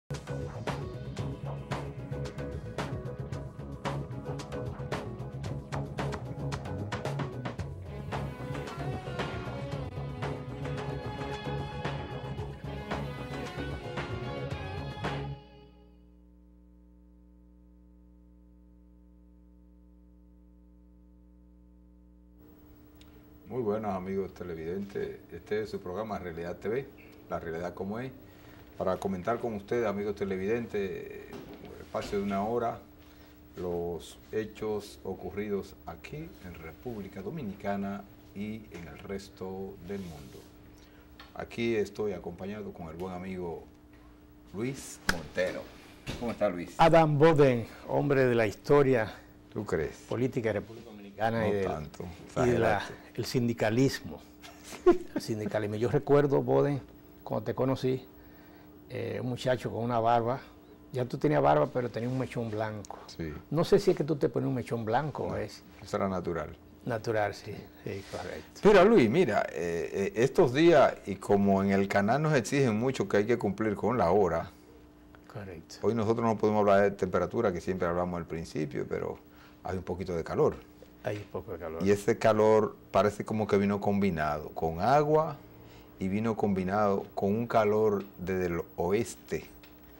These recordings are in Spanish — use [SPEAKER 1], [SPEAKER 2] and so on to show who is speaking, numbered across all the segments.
[SPEAKER 1] Muy buenos amigos televidentes, este es su programa Realidad TV, la realidad como es, para comentar con ustedes, amigos televidentes, en un espacio de una hora, los hechos ocurridos aquí en República Dominicana y en el resto del mundo. Aquí estoy acompañado con el buen amigo Luis Montero. ¿Cómo está, Luis?
[SPEAKER 2] Adam Boden, hombre de la historia.
[SPEAKER 1] ¿Tú crees?
[SPEAKER 2] Política de República Dominicana
[SPEAKER 1] No
[SPEAKER 2] y
[SPEAKER 1] tanto,
[SPEAKER 2] el sindicalismo. El sindicalismo. Yo recuerdo, Boden, cuando te conocí, un muchacho con una barba. Ya tú tenías barba, pero tenías un mechón blanco.
[SPEAKER 1] Sí.
[SPEAKER 2] No sé si es que tú te pones un mechón blanco.
[SPEAKER 1] No,
[SPEAKER 2] es
[SPEAKER 1] eso era natural.
[SPEAKER 2] natural, sí, correcto.
[SPEAKER 1] Mira, Luis, mira, estos días, y como en el canal nos exigen mucho que hay que cumplir con la hora,
[SPEAKER 2] Correcto.
[SPEAKER 1] hoy nosotros no podemos hablar de temperatura, que siempre hablamos al principio, pero hay un poquito de calor.
[SPEAKER 2] Hay un poco de calor.
[SPEAKER 1] Y ese calor parece como que vino combinado con agua y vino combinado con un calor desde el oeste,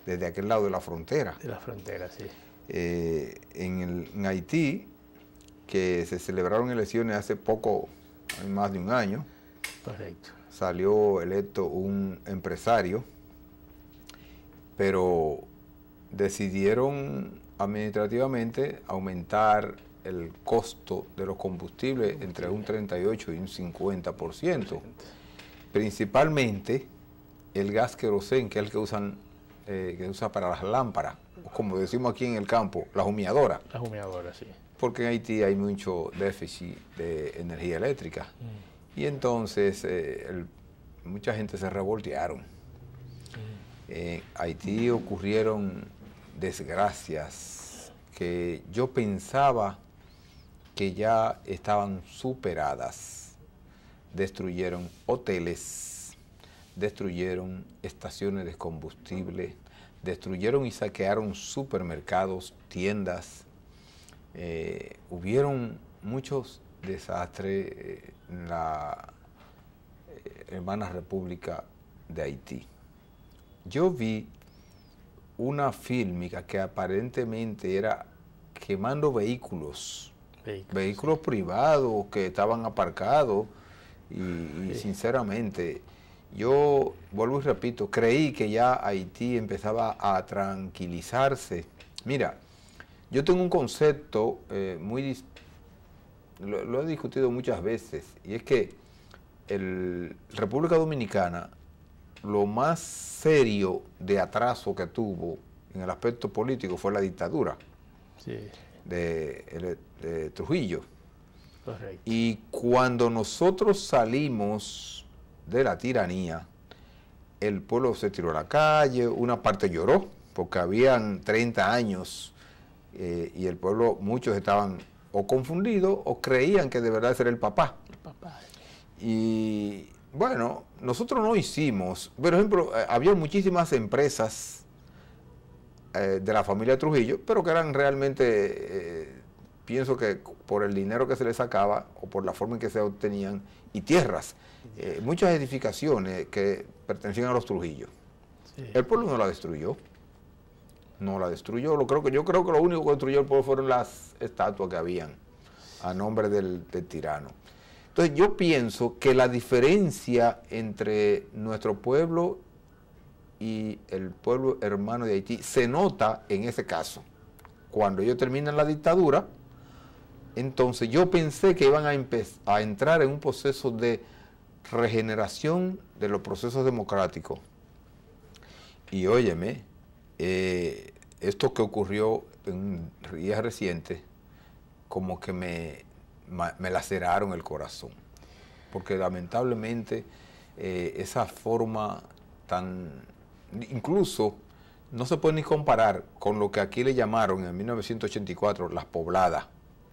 [SPEAKER 1] desde aquel lado de la frontera.
[SPEAKER 2] De la frontera, sí.
[SPEAKER 1] En Haití, que se celebraron elecciones hace poco, hay más de un año.
[SPEAKER 2] Correcto.
[SPEAKER 1] Salió electo un empresario, pero decidieron administrativamente aumentar el costo de los combustibles entre un 38 y un 50%. Principalmente el gas querosén, que es el que usa para las lámparas, o como decimos aquí en el campo, la humeadora.
[SPEAKER 2] La humeadora, sí.
[SPEAKER 1] Porque en Haití hay mucho déficit de energía eléctrica. Y entonces mucha gente se revoltearon. En Haití ocurrieron desgracias que yo pensaba que ya estaban superadas. Destruyeron hoteles, destruyeron estaciones de combustible, destruyeron y saquearon supermercados, tiendas. Hubieron muchos desastres en la hermana República de Haití. Yo vi una fílmica que aparentemente era quemando vehículos privados que estaban aparcados y sí. Sinceramente, yo vuelvo y repito, creí que ya Haití empezaba a tranquilizarse. Mira, yo tengo un concepto lo he discutido muchas veces, y es que República Dominicana, lo más serio de atraso que tuvo en el aspecto político fue la dictadura de Trujillo.
[SPEAKER 2] Correcto.
[SPEAKER 1] Y cuando nosotros salimos de la tiranía, el pueblo se tiró a la calle, una parte lloró, porque habían 30 años y el pueblo, muchos estaban o confundidos o creían que de verdad era el papá. Y bueno, nosotros no hicimos, por ejemplo, había muchísimas empresas de la familia Trujillo, pero que eran realmente, pienso que por el dinero que se les sacaba o por la forma en que se obtenían, y tierras, muchas edificaciones que pertenecían a los Trujillo. Sí. El pueblo no la destruyó. No la destruyó. Yo creo que lo único que destruyó el pueblo fueron las estatuas que habían a nombre del tirano. Entonces yo pienso que la diferencia entre nuestro pueblo y el pueblo hermano de Haití se nota en ese caso. Cuando ellos terminan la dictadura, entonces yo pensé que iban a entrar en un proceso de regeneración de los procesos democráticos. Y óyeme, esto que ocurrió en días recientes, como que me laceraron el corazón, porque lamentablemente esa forma tan, incluso no se puede ni comparar con lo que aquí le llamaron en 1984 las pobladas,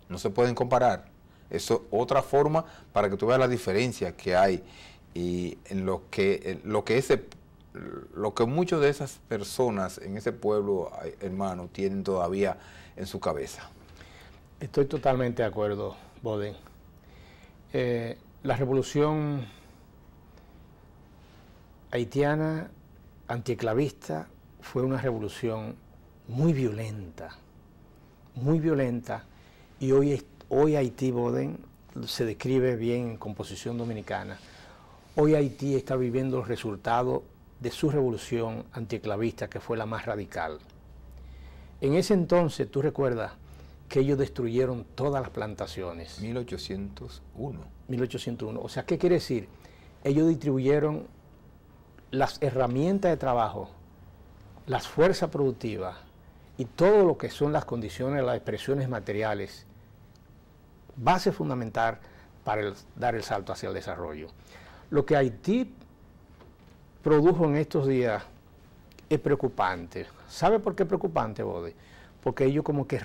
[SPEAKER 1] no se pueden comparar. Eso es otra forma para que tú veas la diferencia que hay y en lo que ese lo que muchas de esas personas en ese pueblo, hermano, tienen todavía en su cabeza.
[SPEAKER 2] Estoy totalmente de acuerdo, Boden. La revolución haitiana antiesclavista fue una revolución muy violenta, y hoy Haití, Boden, se describe bien en Composición Dominicana. Hoy Haití está viviendo el resultado de su revolución antiesclavista, que fue la más radical. En ese entonces, tú recuerdas que ellos destruyeron todas las plantaciones.
[SPEAKER 1] 1801.
[SPEAKER 2] 1801. O sea, ¿qué quiere decir? Ellos distribuyeron las herramientas de trabajo, las fuerzas productivas y todo lo que son las condiciones, las expresiones materiales, base fundamental para dar el salto hacia el desarrollo. Lo que Haití produjo en estos días es preocupante. ¿Sabe por qué es preocupante, Bode? Porque ellos como que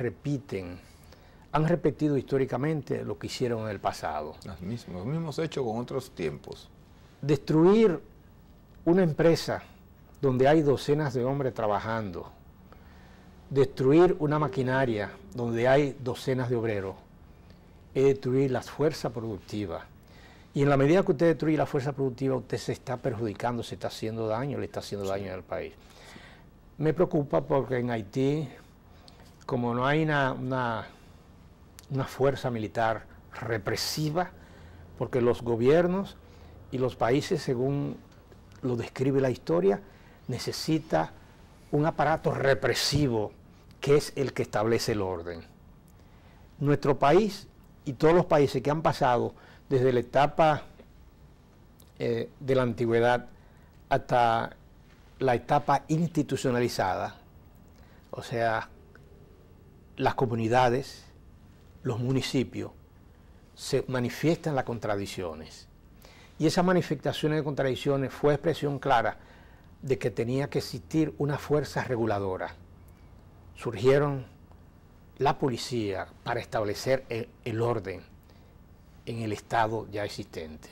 [SPEAKER 2] han repetido históricamente lo que hicieron en el pasado.
[SPEAKER 1] Los mismos hechos con otros tiempos.
[SPEAKER 2] Destruir una empresa donde hay docenas de hombres trabajando, destruir una maquinaria donde hay docenas de obreros, es destruir las fuerzas productivas. Y en la medida que usted destruye la fuerza productiva, usted se está perjudicando, se está haciendo daño, le está haciendo daño al país. Me preocupa porque en Haití, como no hay una fuerza militar represiva, porque los gobiernos y los países, según lo describe la historia, necesita un aparato represivo que es el que establece el orden. Nuestro país y todos los países que han pasado desde la etapa de la antigüedad hasta la etapa institucionalizada, o sea, las comunidades, los municipios, se manifiestan las contradicciones. Y esas manifestaciones de contradicciones fue expresión clara de que tenía que existir una fuerza reguladora. Surgieron la policía para establecer el orden en el Estado ya existente.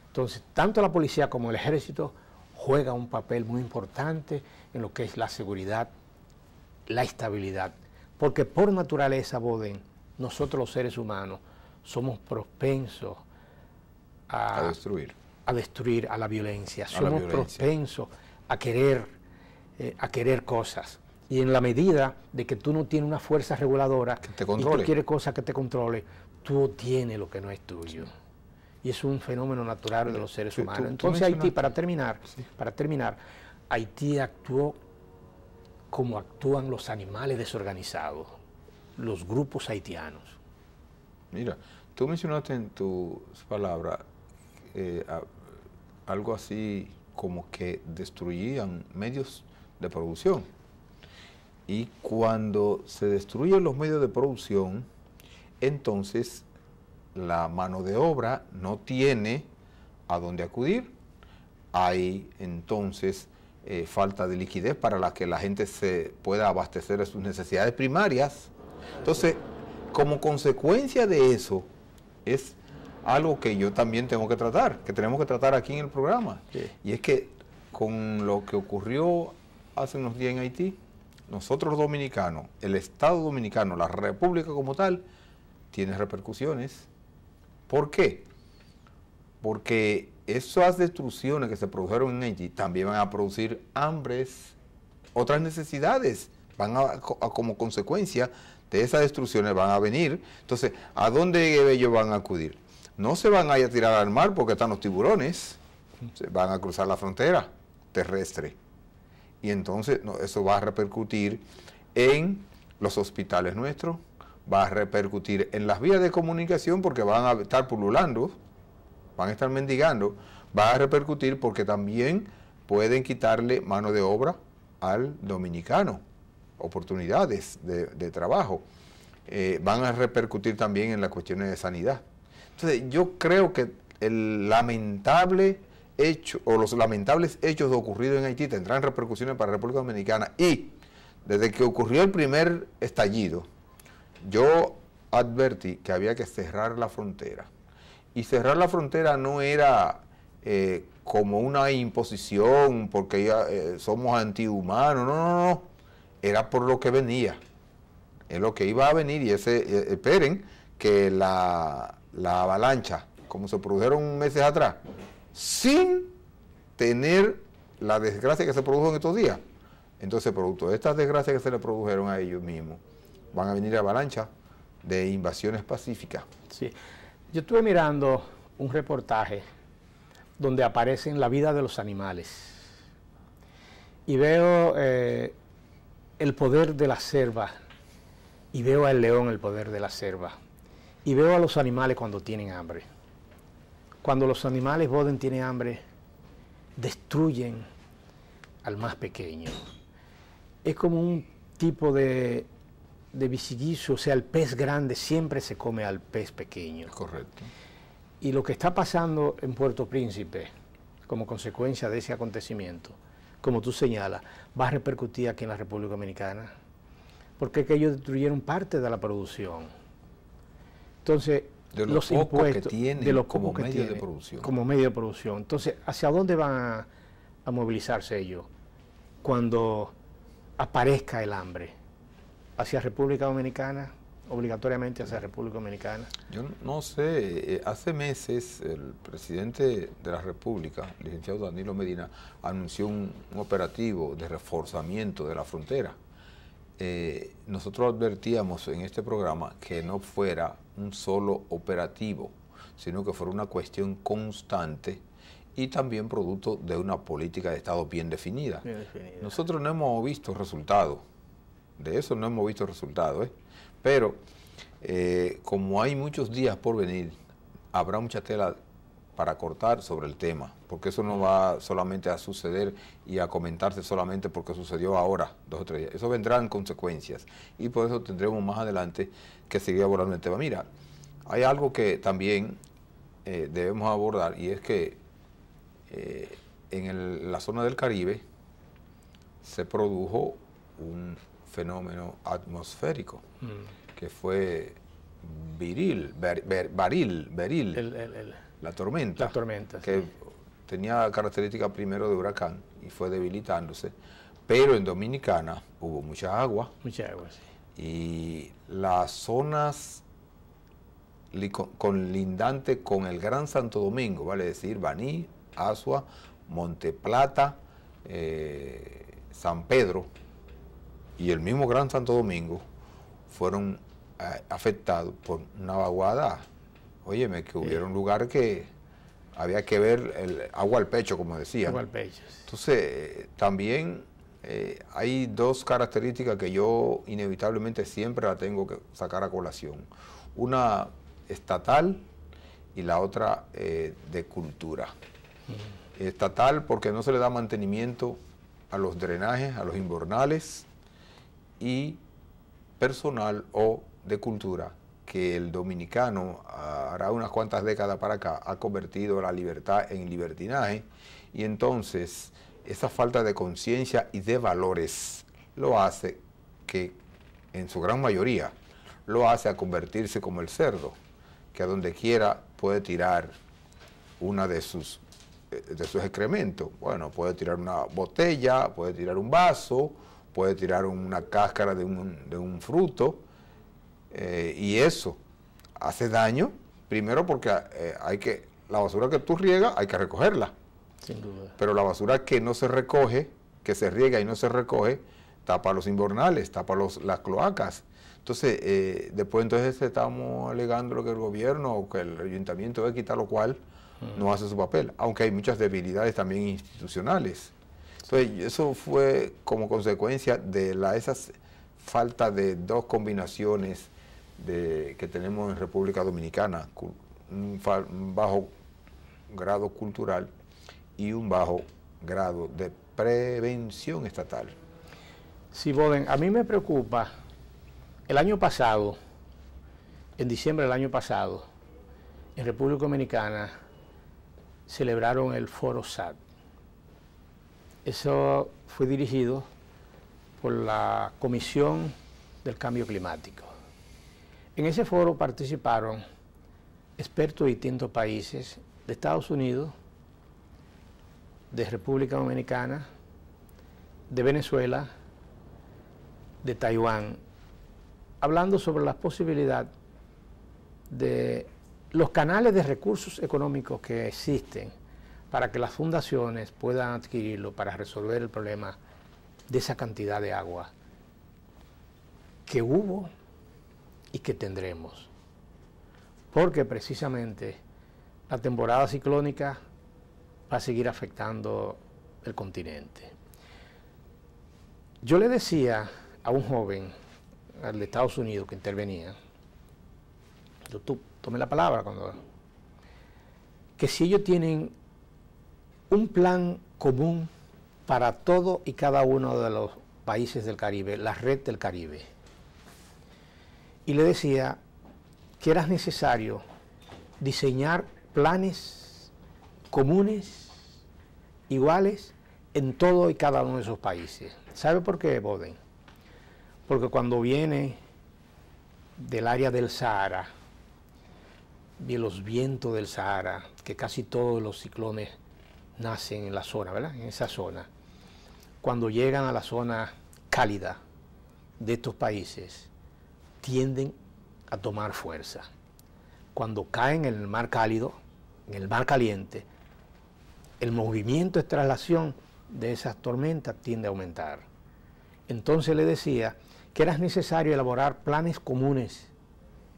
[SPEAKER 2] Entonces, tanto la policía como el ejército juegan un papel muy importante en lo que es la seguridad, la estabilidad, porque por naturaleza, Boden, nosotros los seres humanos somos propensos a destruir, a la violencia, somos propensos a querer cosas. Y en la medida de que tú no tienes una fuerza reguladora y tú quieres cosas que te controle, tú obtienes lo que no es tuyo. Y es un fenómeno natural de los seres humanos. Entonces Haití, para terminar, Haití actuó como actúan los animales desorganizados, los grupos haitianos.
[SPEAKER 1] Mira, tú mencionaste en tus palabras algo así como que destruían medios de producción. Y cuando se destruyen los medios de producción, entonces la mano de obra no tiene a dónde acudir. Hay entonces falta de liquidez para que la gente se pueda abastecer de sus necesidades primarias. Entonces, como consecuencia de eso, es algo que yo también tengo que tratar, que tenemos que tratar aquí en el programa.
[SPEAKER 2] Sí.
[SPEAKER 1] Y es que con lo que ocurrió hace unos días en Haití, nosotros los dominicanos, el Estado dominicano, la República como tal, tiene repercusiones. ¿Por qué? Porque esas destrucciones que se produjeron en Haití también van a producir hambres, otras necesidades, como consecuencia de esas destrucciones van a venir. Entonces, ¿a dónde ellos van a acudir? No se van a ir a tirar al mar porque están los tiburones, se van a cruzar la frontera terrestre. Y entonces eso va a repercutir en los hospitales nuestros, va a repercutir en las vías de comunicación porque van a estar pululando, van a estar mendigando, va a repercutir porque también pueden quitarle mano de obra al dominicano, oportunidades de trabajo. Van a repercutir también en las cuestiones de sanidad. Entonces yo creo que el lamentable hecho o los lamentables hechos ocurridos en Haití tendrán repercusiones para la República Dominicana, y desde que ocurrió el primer estallido yo advertí que había que cerrar la frontera, y cerrar la frontera no era como una imposición, porque ya, somos antihumanos, no, era por lo que venía, es lo que iba a venir, y esperen que la avalancha, como se produjeron meses atrás, sin tener la desgracia que se produjo en estos días, entonces producto de estas desgracias que se le produjeron a ellos mismos, van a venir avalanchas de invasiones pacíficas.
[SPEAKER 2] Sí, yo estuve mirando un reportaje donde aparecen la vida de los animales y veo el poder de la selva, y veo al león el poder de la selva, y veo a los animales cuando tienen hambre. Cuando los animales, Boden, tienen hambre, destruyen al más pequeño. Es como un tipo de visigillo, o sea, el pez grande siempre se come al pez pequeño.
[SPEAKER 1] Correcto.
[SPEAKER 2] Y lo que está pasando en Puerto Príncipe, como consecuencia de ese acontecimiento, como tú señalas, va a repercutir aquí en la República Dominicana, porque es que ellos destruyeron parte de la producción. Entonces,
[SPEAKER 1] de lo
[SPEAKER 2] los
[SPEAKER 1] poco
[SPEAKER 2] impuestos,
[SPEAKER 1] que tienen
[SPEAKER 2] de lo
[SPEAKER 1] como
[SPEAKER 2] poco que
[SPEAKER 1] medio
[SPEAKER 2] tienen,
[SPEAKER 1] de producción.
[SPEAKER 2] como medio de producción. Entonces, ¿hacia dónde van a movilizarse ellos cuando aparezca el hambre? ¿Hacia República Dominicana? ¿Obligatoriamente hacia República Dominicana?
[SPEAKER 1] Yo no sé, hace meses el presidente de la República, el licenciado Danilo Medina, anunció un operativo de reforzamiento de la frontera. Nosotros advertíamos en este programa que no fuera un solo operativo, sino que fuera una cuestión constante y también producto de una política de Estado bien definida. Nosotros no hemos visto resultados, de eso no hemos visto resultados, pero como hay muchos días por venir, habrá mucha tela para cortar sobre el tema, porque eso no va solamente a suceder y a comentarse solamente porque sucedió ahora, 2 o 3 días. Eso vendrá en consecuencias y por eso tendremos más adelante que seguir abordando el tema. Mira, hay algo que también debemos abordar, y es que en la zona del Caribe se produjo un fenómeno atmosférico que fue beril, la tormenta, que sí, tenía características primero de huracán y fue debilitándose, pero en Dominicana hubo mucha agua.
[SPEAKER 2] Mucha agua, sí.
[SPEAKER 1] Y las zonas colindantes con el Gran Santo Domingo, vale decir, Baní, Asua, Monte Plata, San Pedro y el mismo Gran Santo Domingo fueron afectados por una vaguada. Óyeme, que hubieron lugares que había que ver el agua al pecho, como decían.
[SPEAKER 2] Agua al pecho.
[SPEAKER 1] Entonces, también hay 2 características que yo inevitablemente siempre la tengo que sacar a colación. Una estatal y la otra de cultura. Estatal porque no se le da mantenimiento a los drenajes, a los invernales, y personal o de cultura, que el dominicano hará unas cuantas décadas para acá ha convertido la libertad en libertinaje, y entonces esa falta de conciencia y de valores lo hace que, en su gran mayoría, lo hace a convertirse como el cerdo, que a donde quiera puede tirar una de sus excrementos. Bueno, puede tirar una botella, puede tirar un vaso, puede tirar una cáscara de un fruto, y eso hace daño, primero porque la basura que tú riegas hay que recogerla.
[SPEAKER 2] Sin duda. Pero
[SPEAKER 1] la basura que no se recoge, que se riega y no se recoge, tapa los invernales, tapa las cloacas. Entonces, después entonces estamos alegando lo que el gobierno o que el ayuntamiento debe quitar, lo cual no hace su papel, aunque hay muchas debilidades también institucionales. Entonces, eso fue como consecuencia de esa falta de 2 combinaciones que tenemos en República Dominicana, un bajo grado cultural y un bajo grado de prevención estatal.
[SPEAKER 2] Sí, Boden, a mí me preocupa. El año pasado, en diciembre del año pasado, en República Dominicana celebraron el Foro SAD. Eso fue dirigido por la Comisión del Cambio Climático. En ese foro participaron expertos de distintos países, de Estados Unidos, de República Dominicana, de Venezuela, de Taiwán, hablando sobre la posibilidad de los canales de recursos económicos que existen para que las fundaciones puedan adquirirlo para resolver el problema de esa cantidad de agua que hubo y que tendremos. Porque precisamente la temporada ciclónica va a seguir afectando el continente. Yo le decía a un joven, al de Estados Unidos que intervenía, yo tomé la palabra que si ellos tienen un plan común para todo y cada uno de los países del Caribe, la red del Caribe, y le decía que era necesario diseñar planes comunes, iguales, en todo y cada uno de esos países. ¿Sabe por qué, Boden? Porque cuando viene del área del Sahara, de los vientos del Sahara, que casi todos los ciclones nacen en la zona, ¿verdad? En esa zona. Cuando llegan a la zona cálida de estos países, tienden a tomar fuerza. Cuando caen en el mar cálido, en el mar caliente, el movimiento de traslación de esas tormentas tiende a aumentar. Entonces le decía que era necesario elaborar planes comunes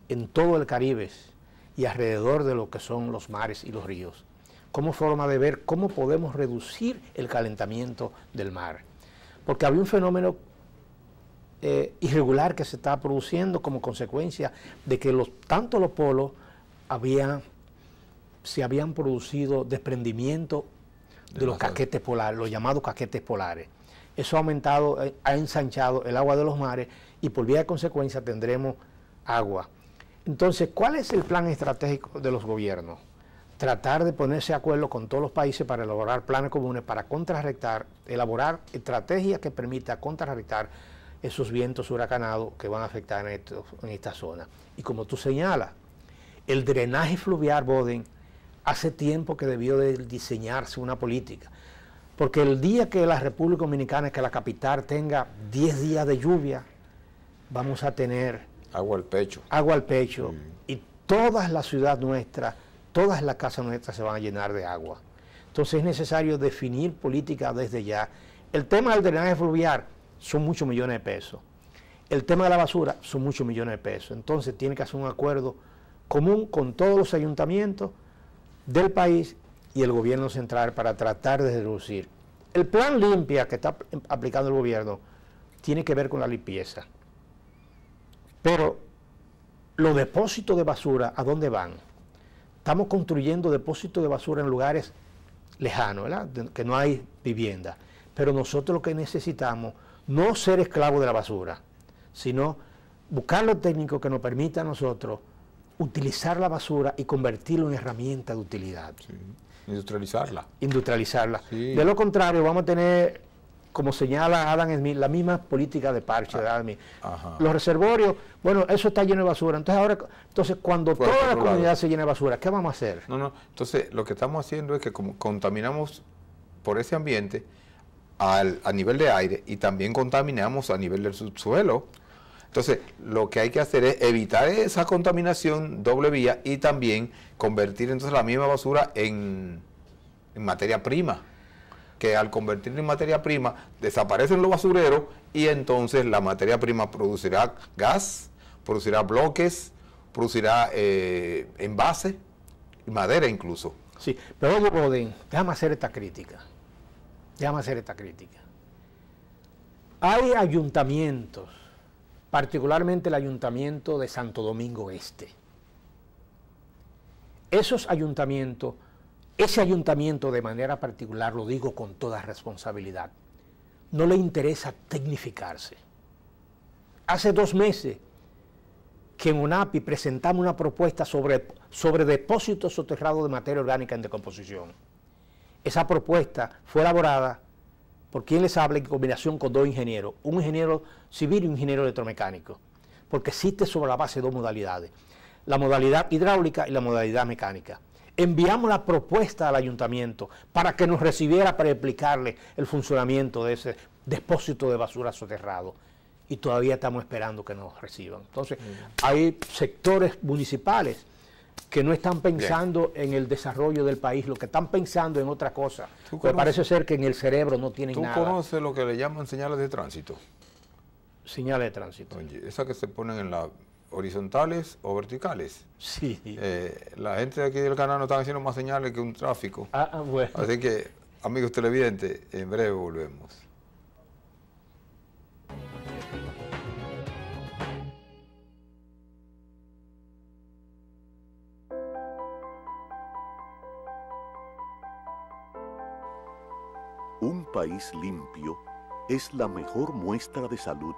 [SPEAKER 2] en todo el Caribe y alrededor de lo que son los mares y los ríos, como forma de ver cómo podemos reducir el calentamiento del mar. Porque había un fenómeno irregular que se estaba produciendo como consecuencia de que tanto los polos se habían producido desprendimiento de los caquetes polares, los llamados caquetes polares. Eso ha aumentado, ha ensanchado el agua de los mares y por vía de consecuencia tendremos agua. Entonces, ¿cuál es el plan estratégico de los gobiernos? Tratar de ponerse de acuerdo con todos los países para elaborar planes comunes, para contrarrestar, elaborar estrategias que permitan contrarrestar esos vientos huracanados que van a afectar en esta zona. Y como tú señalas, el drenaje fluvial, Boden, hace tiempo que debió de diseñarse una política. Porque el día que la República Dominicana, que la capital tenga 10 días de lluvia, vamos a tener
[SPEAKER 1] agua al pecho.
[SPEAKER 2] Agua al pecho. Y toda la ciudad nuestra, todas las casas nuestras se van a llenar de agua. Entonces es necesario definir políticas desde ya. El tema del drenaje fluvial son muchos millones de pesos. El tema de la basura son muchos millones de pesos. Entonces tiene que hacer un acuerdo común con todos los ayuntamientos del país y el gobierno central para tratar de reducir. El plan limpia que está aplicando el gobierno tiene que ver con la limpieza. Pero los depósitos de basura, ¿a dónde van? Estamos construyendo depósitos de basura en lugares lejanos, ¿verdad? Que no hay vivienda. Pero nosotros lo que necesitamos, no ser esclavos de la basura, sino buscar los técnicos que nos permitan a nosotros utilizar la basura y convertirlo en herramienta de utilidad.
[SPEAKER 1] Sí. Industrializarla.
[SPEAKER 2] Industrializarla.
[SPEAKER 1] Sí.
[SPEAKER 2] De lo contrario, vamos a tener, como señala Adam Smith, la misma política de parche de Adam Smith.
[SPEAKER 1] Ajá.
[SPEAKER 2] Los reservorios, bueno, eso está lleno de basura. Entonces cuando
[SPEAKER 1] Pues
[SPEAKER 2] toda la comunidad se llena de basura, ¿qué vamos a hacer?
[SPEAKER 1] No. Entonces, lo que estamos haciendo es que como contaminamos por ese ambiente a nivel de aire y también contaminamos a nivel del subsuelo. Entonces, lo que hay que hacer es evitar esa contaminación doble vía y también convertir entonces la misma basura en materia prima. Que al convertirlo en materia prima, desaparecen los basureros y entonces la materia prima producirá gas, producirá bloques, producirá envases, madera incluso.
[SPEAKER 2] Sí, pero oye, Boden, déjame hacer esta crítica. Hay ayuntamientos, particularmente el ayuntamiento de Santo Domingo Este. Esos ayuntamientos, ese ayuntamiento de manera particular, lo digo con toda responsabilidad, no le interesa tecnificarse. Hace 2 meses que en UNAPI presentamos una propuesta sobre depósitos soterrados de materia orgánica en decomposición. Esa propuesta fue elaborada por quien les habla en combinación con 2 ingenieros, un ingeniero civil y un ingeniero electromecánico, porque existe sobre la base de 2 modalidades, la modalidad hidráulica y la modalidad mecánica. Enviamos la propuesta al ayuntamiento para que nos recibiera para explicarle el funcionamiento de ese depósito de basura soterrado. Y todavía estamos esperando que nos reciban. Entonces, hay sectores municipales que no están pensando en el desarrollo del país, lo que están pensando en otra cosa. Pues parece ser que en el cerebro no tienen nada.
[SPEAKER 1] ¿Tú conoces lo que le llaman señales de tránsito?
[SPEAKER 2] Señales de tránsito.
[SPEAKER 1] Oye, esas que se ponen en las horizontales o verticales.
[SPEAKER 2] Sí.
[SPEAKER 1] La gente de aquí del canal no está haciendo más señales que un tráfico.
[SPEAKER 2] Bueno.
[SPEAKER 1] Así que, amigos televidentes, en breve volvemos.
[SPEAKER 3] Un país limpio es la mejor muestra de salud.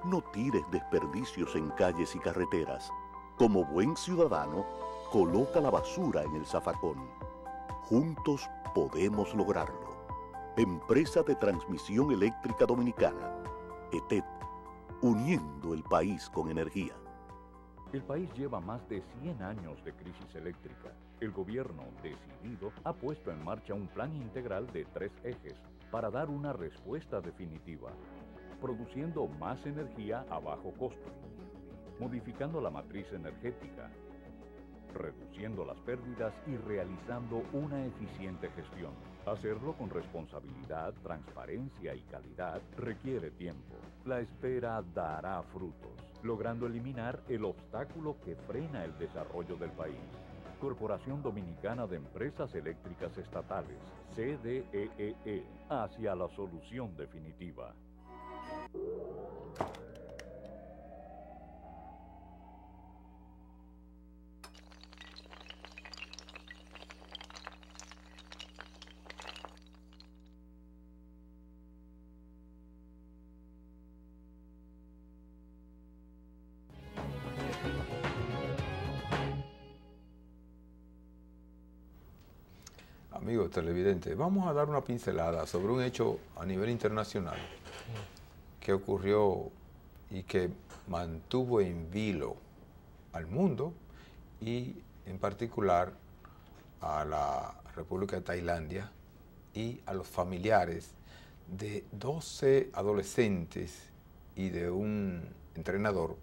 [SPEAKER 3] No tires desperdicios en calles y carreteras. Como buen ciudadano, coloca la basura en el zafacón. Juntos podemos lograrlo. Empresa de Transmisión Eléctrica Dominicana, ETED, uniendo el país con energía.
[SPEAKER 4] El país lleva más de 100 años de crisis eléctrica. El gobierno, decidido, ha puesto en marcha un plan integral de 3 ejes para dar una respuesta definitiva, produciendo más energía a bajo costo, modificando la matriz energética, reduciendo las pérdidas y realizando una eficiente gestión. Hacerlo con responsabilidad, transparencia y calidad requiere tiempo. La espera dará frutos, logrando eliminar el obstáculo que frena el desarrollo del país. Corporación Dominicana de Empresas Eléctricas Estatales, CDEE, hacia la solución definitiva.
[SPEAKER 1] Amigos televidentes, vamos a dar una pincelada sobre un hecho a nivel internacional que ocurrió y que mantuvo en vilo al mundo y en particular a la República de Tailandia y a los familiares de 12 adolescentes y de un entrenador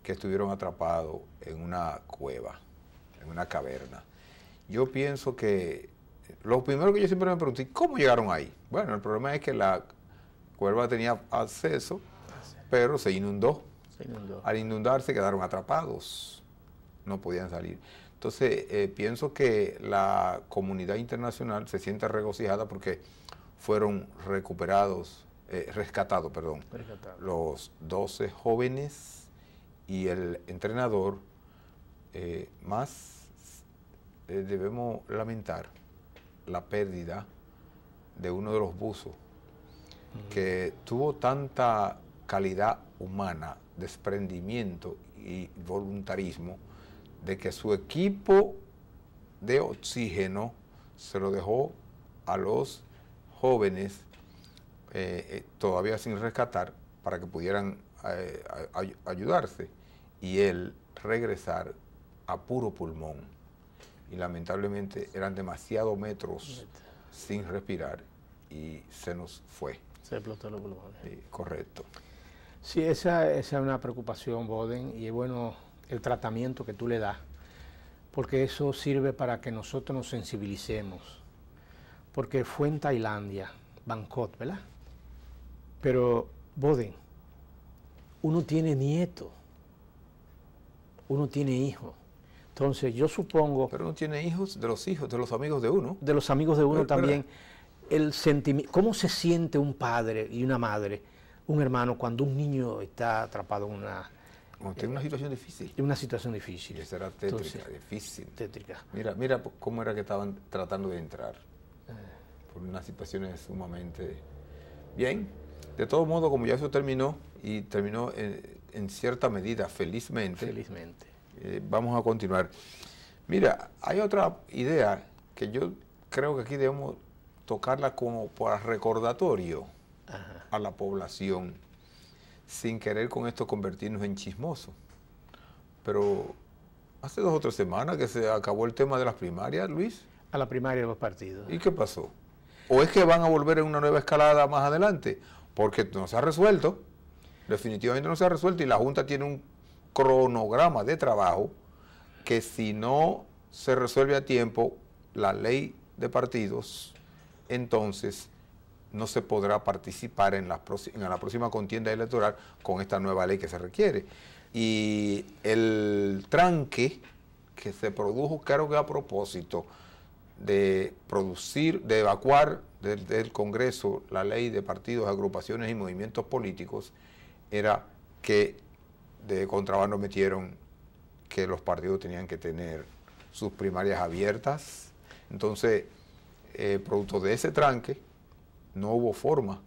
[SPEAKER 1] que estuvieron atrapados en una cueva, en una caverna. Yo pienso que lo primero que yo siempre me pregunté, ¿cómo llegaron ahí? Bueno, el problema es que la cueva tenía acceso, pero se inundó. Al inundarse quedaron atrapados, no podían salir. Entonces, pienso que la comunidad internacional se siente regocijada porque fueron rescatados, los 12 jóvenes y el entrenador. Debemos lamentar la pérdida de uno de los buzos que tuvo tanta calidad humana, desprendimiento y voluntarismo, de que su equipo de oxígeno se lo dejó a los jóvenes todavía sin rescatar para que pudieran ayudarse y él regresar a puro pulmón. Y lamentablemente eran demasiados metros sin respirar y se nos fue.
[SPEAKER 2] Se explotó los pulmones.
[SPEAKER 1] Sí, correcto.
[SPEAKER 2] Sí, esa es una preocupación, Boden, y es bueno el tratamiento que tú le das, porque eso sirve para que nosotros nos sensibilicemos. Porque fue en Tailandia, Bangkok, ¿verdad? Pero, Boden, uno tiene nieto, uno tiene hijos. Entonces, yo supongo...
[SPEAKER 1] Pero uno tiene hijos, de los amigos de uno.
[SPEAKER 2] De los amigos de uno también. El sentimiento, ¿cómo se siente un padre y una madre, un hermano, cuando un niño está atrapado en una...
[SPEAKER 1] en una situación difícil.
[SPEAKER 2] En una situación difícil.
[SPEAKER 1] Y esa era tétrica,
[SPEAKER 2] entonces,
[SPEAKER 1] difícil.
[SPEAKER 2] Tétrica.
[SPEAKER 1] Mira cómo era que estaban tratando de entrar. Por unas situaciones sumamente... Bien. De todo modo, como ya eso terminó, y terminó en cierta medida, felizmente.
[SPEAKER 2] Felizmente.
[SPEAKER 1] Vamos a continuar. Mira, hay otra idea que yo creo que aquí debemos tocarla como para recordatorio a la población, sin querer con esto convertirnos en chismosos. Pero Hace 2 o 3 semanas que se acabó el tema de las primarias, Luis.
[SPEAKER 2] A la primaria de los partidos.
[SPEAKER 1] ¿Y qué pasó? ¿O es que van a volver en una nueva escalada más adelante? Porque no se ha resuelto, definitivamente no se ha resuelto, y la Junta tiene un cronograma de trabajo que si no se resuelve a tiempo la ley de partidos, entonces no se podrá participar en la próxima contienda electoral con esta nueva ley que se requiere. Y el tranque que se produjo, claro que a propósito de evacuar del Congreso la ley de partidos, agrupaciones y movimientos políticos, era que de contrabando metieron que los partidos tenían que tener sus primarias abiertas. Entonces, producto de ese tranque, no hubo forma,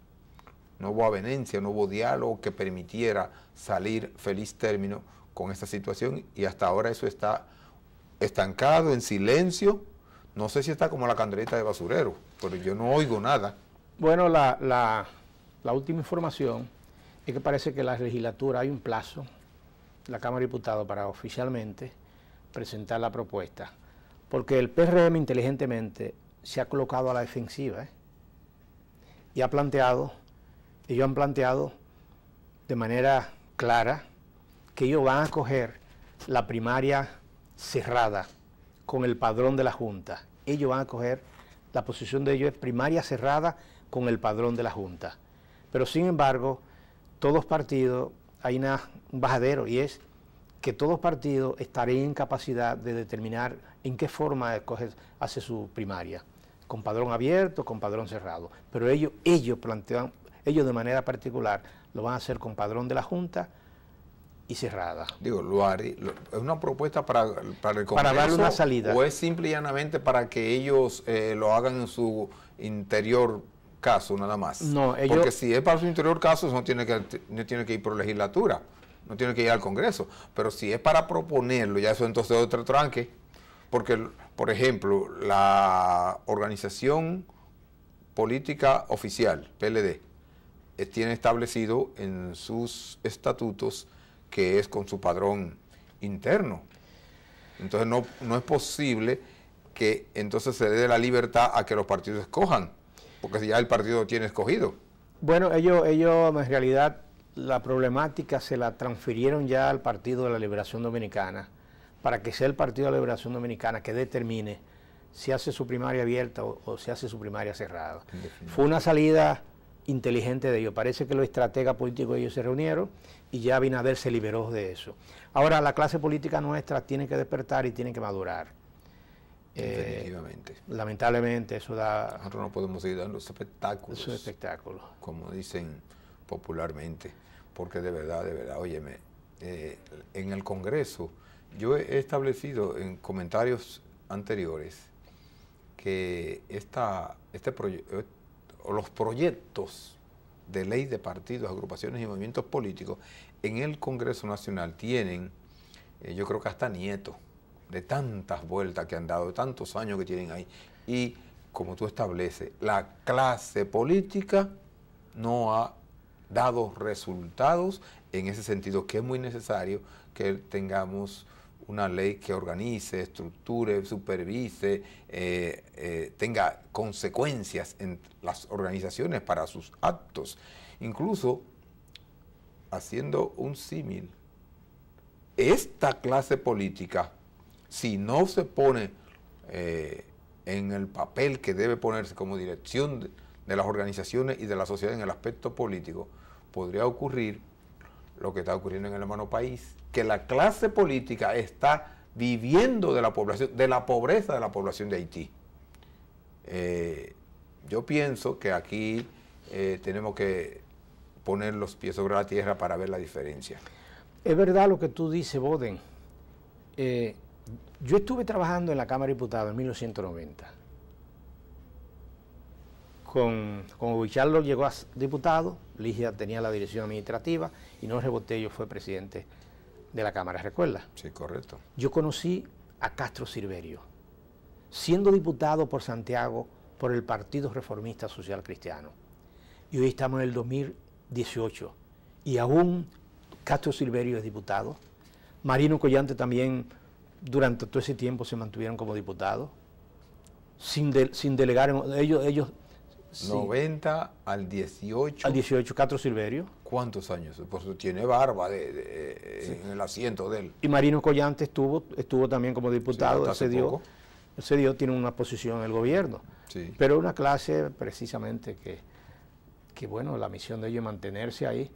[SPEAKER 1] no hubo avenencia, no hubo diálogo que permitiera salir feliz término con esta situación, y hasta ahora eso está estancado, en silencio. No sé si está como la candelita de basurero, pero yo no oigo nada.
[SPEAKER 2] Bueno, la última información es que parece que la legislatura, hay un plazo, la Cámara de Diputados, para oficialmente presentar la propuesta, porque el PRM inteligentemente se ha colocado a la defensiva, y ellos han planteado de manera clara que ellos van a coger la primaria cerrada con el padrón de la Junta. Ellos van a coger, la posición de ellos es primaria cerrada con el padrón de la Junta. Pero sin embargo, todos partidos, hay un bajadero, y es que todos partidos estarían en capacidad de determinar en qué forma hace su primaria, con padrón abierto, con padrón cerrado. Pero ellos plantean, ellos de manera particular lo van a hacer con padrón de la Junta y cerrada.
[SPEAKER 1] Digo, ¿es una propuesta para el Congreso?
[SPEAKER 2] Para darle una salida.
[SPEAKER 1] ¿O es simple y llanamente para que ellos lo hagan en su interior caso nada más?
[SPEAKER 2] No, ellos...
[SPEAKER 1] Porque si es para su interior caso, no tiene que ir por legislatura, no tiene que ir al Congreso. Pero si es para proponerlo, ya eso entonces es otro tranque. Porque, por ejemplo, la organización política oficial, PLD, tiene establecido en sus estatutos que es con su padrón interno. Entonces no es posible que entonces se dé la libertad a que los partidos escojan, porque si ya el partido tiene escogido.
[SPEAKER 2] Bueno, ellos en realidad la problemática se la transfirieron ya al Partido de la Liberación Dominicana, para que sea el Partido de la Liberación Dominicana que determine si hace su primaria abierta o si hace su primaria cerrada. Fue una salida inteligente de ellos. Parece que los estrategas políticos de ellos se reunieron y ya Abinader se liberó de eso. Ahora la clase política nuestra tiene que despertar y tiene que madurar.
[SPEAKER 1] Definitivamente.
[SPEAKER 2] Lamentablemente eso da...
[SPEAKER 1] Nosotros no podemos seguir dando espectáculos.
[SPEAKER 2] Esos espectáculos.
[SPEAKER 1] Como dicen popularmente, porque de verdad, óyeme, en el Congreso yo he establecido en comentarios anteriores que los proyectos de ley de partidos, agrupaciones y movimientos políticos en el Congreso Nacional tienen, yo creo que hasta nietos, de tantas vueltas que han dado, de tantos años que tienen ahí. Y como tú estableces, la clase política no ha dado resultados en ese sentido, que es muy necesario que tengamos una ley que organice, estructure, supervise, tenga consecuencias en las organizaciones para sus actos. Incluso, haciendo un símil, esta clase política, si no se pone en el papel que debe ponerse como dirección de las organizaciones y de la sociedad en el aspecto político, podría ocurrir lo que está ocurriendo en el hermano país, que la clase política está viviendo de la población, de la pobreza de la población de Haití. Yo pienso que aquí tenemos que poner los pies sobre la tierra para ver la diferencia.
[SPEAKER 2] Es verdad lo que tú dices, Boden. Yo estuve trabajando en la Cámara de Diputados en 1990. Cuando Guichardo llegó a diputado, Ligia tenía la dirección administrativa y Norge Botello fue presidente de la Cámara, ¿recuerdas?
[SPEAKER 1] Sí, correcto.
[SPEAKER 2] Yo conocí a Castro Silverio, siendo diputado por Santiago por el Partido Reformista Social Cristiano. Y hoy estamos en el 2018 y aún Castro Silverio es diputado. Marino Collante también durante todo ese tiempo se mantuvieron como diputados, sin delegar, ellos sí.
[SPEAKER 1] 90 al 18.
[SPEAKER 2] Al 18, Castro Silverio.
[SPEAKER 1] ¿Cuántos años? Pues tiene barba en el asiento de él.
[SPEAKER 2] Y Marino Collante estuvo también como diputado,
[SPEAKER 1] Sí,
[SPEAKER 2] ese dio tiene una posición en el gobierno.
[SPEAKER 1] Sí.
[SPEAKER 2] Pero una clase precisamente que bueno, la misión de ellos es mantenerse ahí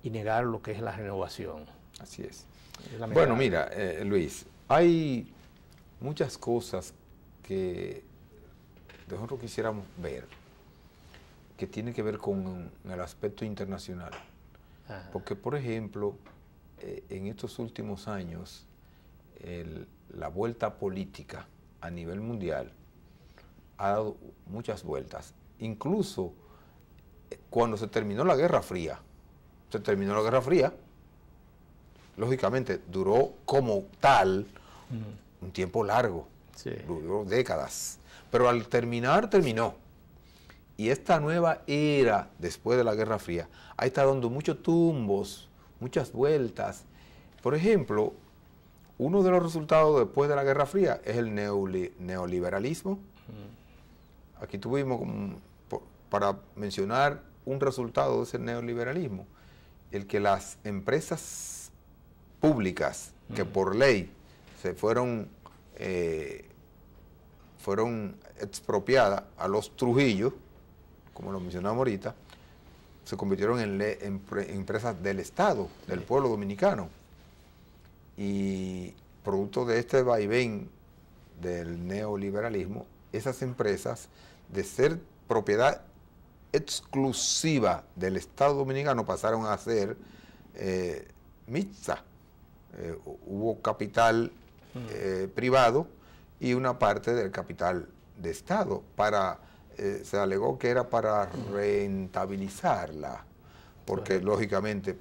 [SPEAKER 2] y negar lo que es la renovación.
[SPEAKER 1] Así es.
[SPEAKER 2] Lamentable.
[SPEAKER 1] Bueno, mira, Luis, hay muchas cosas que nosotros quisiéramos ver, que tienen que ver con el aspecto internacional.
[SPEAKER 2] Ajá.
[SPEAKER 1] Porque, por ejemplo, en estos últimos años, la vuelta política a nivel mundial ha dado muchas vueltas. Incluso cuando se terminó la Guerra Fría, lógicamente duró como tal un tiempo largo,
[SPEAKER 2] Sí.
[SPEAKER 1] duró décadas, pero al terminar, terminó. Y esta nueva era, después de la Guerra Fría, ahí está dando muchos tumbos, muchas vueltas. Por ejemplo, uno de los resultados después de la Guerra Fría es el neoliberalismo. Aquí tuvimos, para mencionar un resultado de ese neoliberalismo, el que las empresas públicas que por ley se fueron expropiadas a los Trujillo, como lo mencionamos ahorita, se convirtieron en empresas del Estado, del pueblo dominicano. Y producto de este vaivén del neoliberalismo, esas empresas, de ser propiedad exclusiva del Estado dominicano, pasaron a ser mixta. Hubo capital privado y una parte del capital de Estado. Se alegó que era para rentabilizarla, porque lógicamente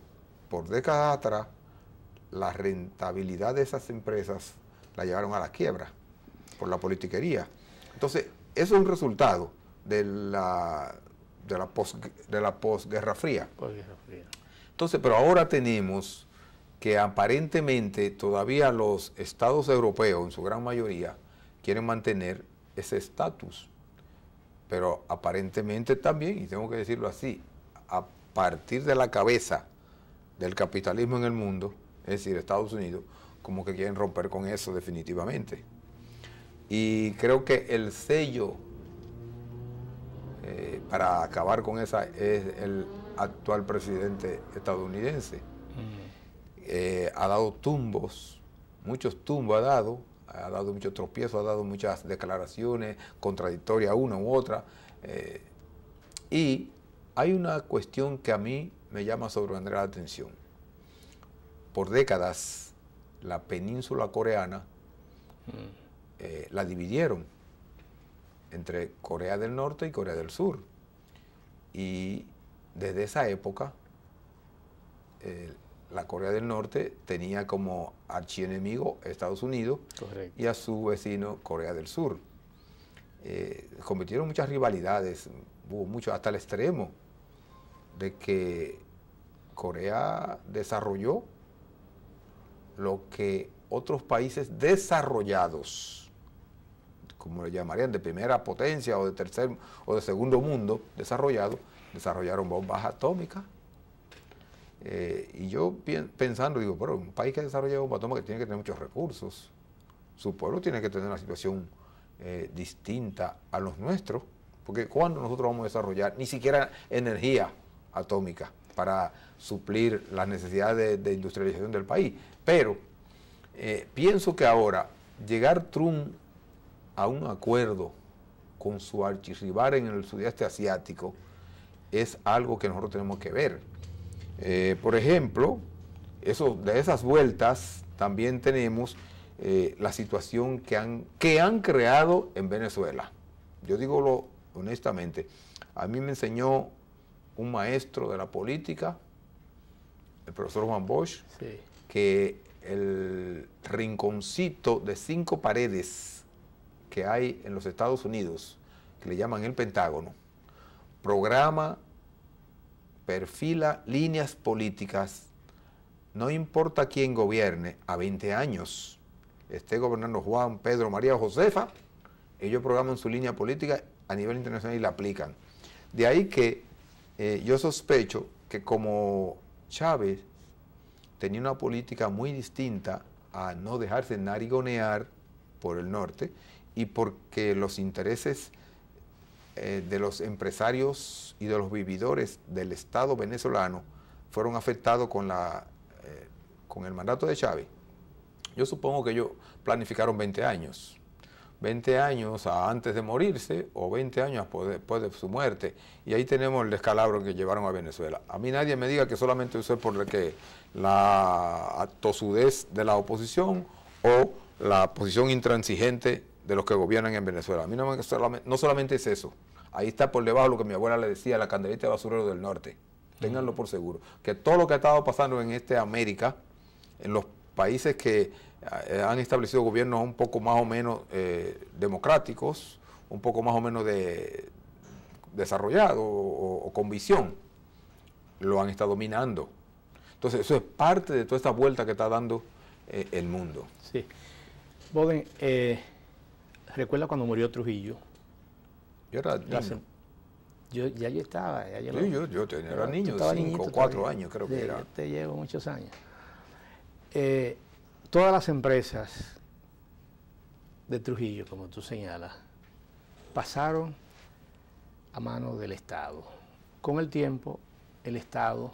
[SPEAKER 1] por décadas atrás la rentabilidad de esas empresas la llevaron a la quiebra por la politiquería. Entonces, eso es un resultado de la posguerra fría. Entonces, pero ahora tenemos que aparentemente todavía los estados europeos, en su gran mayoría, quieren mantener ese estatus. Pero aparentemente también, y tengo que decirlo así, a partir de la cabeza del capitalismo en el mundo, es decir, Estados Unidos, como que quieren romper con eso definitivamente. Y creo que el sello para acabar con esa es el actual presidente estadounidense. Ha dado tumbos, muchos tumbos ha dado muchos tropiezos, ha dado muchas declaraciones contradictorias una u otra. Y hay una cuestión que a mí me llama sobremanera la atención. Por décadas, la península coreana la dividieron entre Corea del Norte y Corea del Sur. Y desde esa época, la Corea del Norte tenía como archienemigo a Estados Unidos. Correcto. Y a su vecino Corea del Sur. Cometieron muchas rivalidades, hubo mucho, hasta el extremo de que Corea desarrolló lo que otros países desarrollados, como le llamarían, de primera potencia o de tercer o de segundo mundo desarrollaron bombas atómicas. Y yo pensando, digo, pero un país que desarrolla bombas atómicas tiene que tener muchos recursos. Su pueblo tiene que tener una situación distinta a los nuestros, porque ¿cuándo nosotros vamos a desarrollar ni siquiera energía atómica para suplir las necesidades de industrialización del país? Pero pienso que ahora llegar Trump a un acuerdo con su archirrival en el sudeste asiático es algo que nosotros tenemos que ver. Por ejemplo, de esas vueltas también tenemos la situación que han creado en Venezuela. Yo digo honestamente, a mí me enseñó un maestro de la política, el profesor Juan Bosch, sí, que el rinconcito de 5 paredes que hay en los Estados Unidos, que le llaman el Pentágono, programa, perfila líneas políticas, no importa quién gobierne, a 20 años. esté gobernando Juan, Pedro, María o Josefa, ellos programan su línea política a nivel internacional y la aplican. De ahí que yo sospecho que como Chávez tenía una política muy distinta a no dejarse narigonear por el norte y porque los intereses de los empresarios y de los vividores del Estado venezolano fueron afectados con el mandato de Chávez. Yo supongo que ellos planificaron 20 años. 20 años antes de morirse o 20 años después de su muerte. Y ahí tenemos el descalabro que llevaron a Venezuela. A mí nadie me diga que solamente eso es por la tosudez de la oposición o la posición intransigente de los que gobiernan en Venezuela. A mí no solamente es eso. Ahí está por debajo lo que mi abuela le decía, la candelita de basurero del norte. Ténganlo por seguro. Que todo lo que ha estado pasando en América, en los países que han establecido gobiernos un poco más o menos democráticos, un poco más o menos desarrollados o con visión, lo han estado minando. Entonces, eso es parte de toda esta vuelta que está dando el mundo.
[SPEAKER 2] Sí. Boden, ¿recuerda cuando murió Trujillo?
[SPEAKER 1] Yo era niño.
[SPEAKER 2] Yo estaba.
[SPEAKER 1] Yo era niño, de 5 o 4 años creo que era.
[SPEAKER 2] Yo te llevo muchos años. Todas las empresas de Trujillo, como tú señalas, pasaron a manos del Estado. Con el tiempo, el Estado,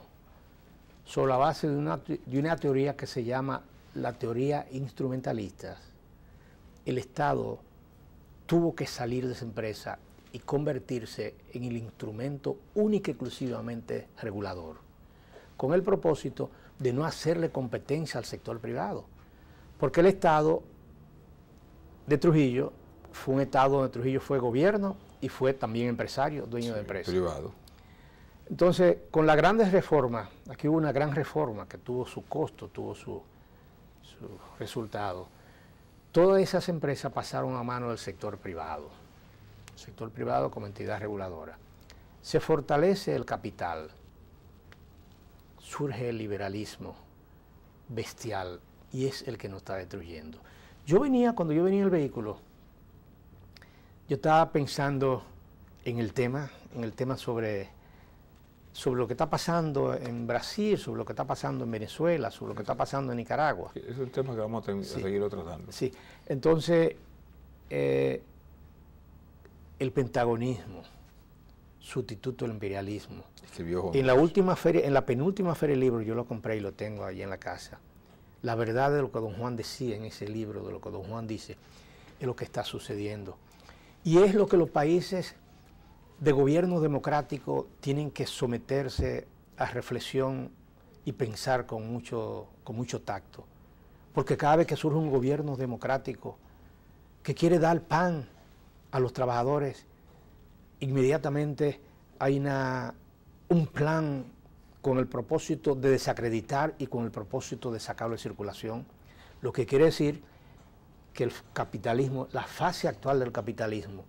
[SPEAKER 2] sobre la base de una teoría que se llama la teoría instrumentalista, el Estado tuvo que salir de esa empresa y convertirse en el instrumento único y exclusivamente regulador, con el propósito de no hacerle competencia al sector privado. Porque el Estado de Trujillo fue un Estado donde Trujillo fue gobierno y fue también empresario, dueño de empresas.
[SPEAKER 1] Privado.
[SPEAKER 2] Entonces, con las grandes reformas, aquí hubo una gran reforma que tuvo su costo, tuvo su resultado. Todas esas empresas pasaron a manos del sector privado. El sector privado como entidad reguladora. Se fortalece el capital. Surge el liberalismo bestial y es el que nos está destruyendo. Cuando yo venía en el vehículo, yo estaba pensando en el tema sobre lo que está pasando en Brasil, sobre lo que está pasando en Venezuela, sobre lo que está pasando en Nicaragua.
[SPEAKER 1] Es un tema que vamos a seguir tratando.
[SPEAKER 2] Sí, entonces el pentagonismo, sustituto del imperialismo. En la penúltima feria del libro, yo lo compré y lo tengo allí en la casa. La verdad de lo que don Juan decía en ese libro, de lo que don Juan dice, es lo que está sucediendo. Y es lo que los países de gobierno democrático tienen que someterse a reflexión y pensar con mucho tacto. Porque cada vez que surge un gobierno democrático que quiere dar pan a los trabajadores, inmediatamente hay un plan con el propósito de desacreditar y con el propósito de sacarlo de circulación, lo que quiere decir que el capitalismo, la fase actual del capitalismo,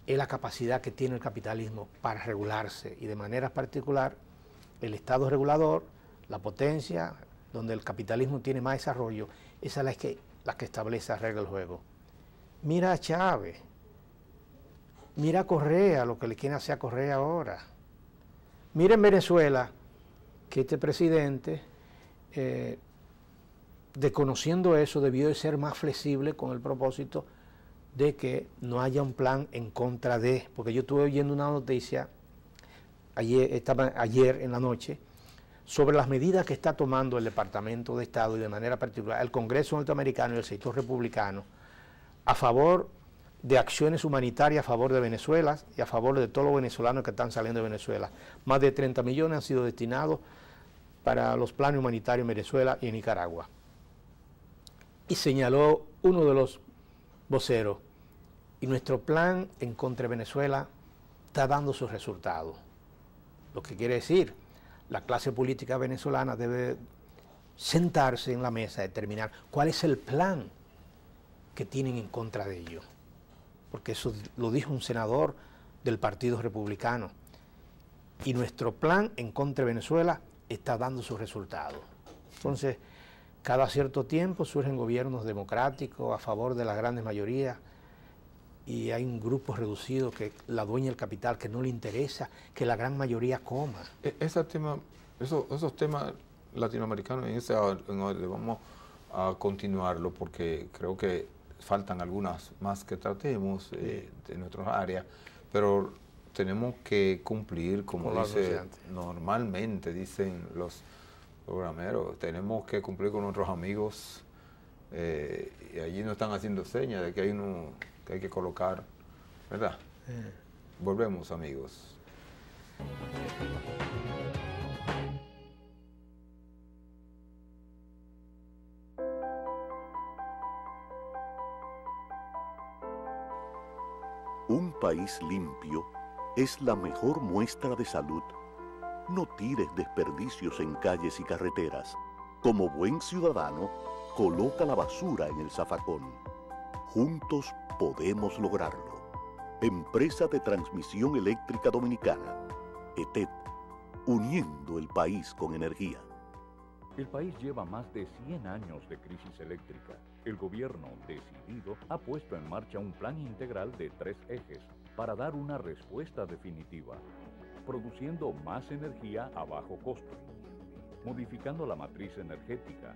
[SPEAKER 2] es la capacidad que tiene el capitalismo para regularse y de manera particular el Estado regulador, la potencia, donde el capitalismo tiene más desarrollo, esa es la que establece la regla del juego. Mira a Chávez, mira a Correa, lo que le quieren hacer a Correa ahora. Mira en Venezuela que este presidente, desconociendo eso, debió de ser más flexible con el propósito de que no haya un plan en contra de, porque yo estuve oyendo una noticia ayer en la noche sobre las medidas que está tomando el Departamento de Estado y de manera particular el Congreso norteamericano y el sector republicano a favor de acciones humanitarias a favor de Venezuela y a favor de todos los venezolanos que están saliendo de Venezuela. Más de 30 millones han sido destinados para los planes humanitarios en Venezuela y en Nicaragua. Y señaló uno de los voceros, y nuestro plan en contra de Venezuela está dando sus resultados. Lo que quiere decir, la clase política venezolana debe sentarse en la mesa y determinar cuál es el plan que tienen en contra de ellos. Porque eso lo dijo un senador del Partido Republicano. Y nuestro plan en contra de Venezuela está dando sus resultados. Entonces, cada cierto tiempo surgen gobiernos democráticos a favor de las grandes mayorías y hay un grupo reducido que la dueña del capital, que no le interesa que la gran mayoría coma.
[SPEAKER 1] Esos temas latinoamericanos, vamos a continuarlo porque creo que faltan algunas más que tratemos de nuestras áreas, pero tenemos que cumplir, como normalmente dicen los programeros, tenemos que cumplir con nuestros amigos y allí nos están haciendo señas de que hay uno que hay que colocar, ¿verdad? Volvemos, amigos.
[SPEAKER 3] Un país limpio es la mejor muestra de salud. No tires desperdicios en calles y carreteras. Como buen ciudadano, coloca la basura en el zafacón. Juntos podemos lograrlo. Empresa de Transmisión Eléctrica Dominicana, ETED, uniendo el país con energía.
[SPEAKER 4] El país lleva más de 100 años de crisis eléctrica. El gobierno, decidido, ha puesto en marcha un plan integral de 3 ejes para dar una respuesta definitiva, produciendo más energía a bajo costo, modificando la matriz energética,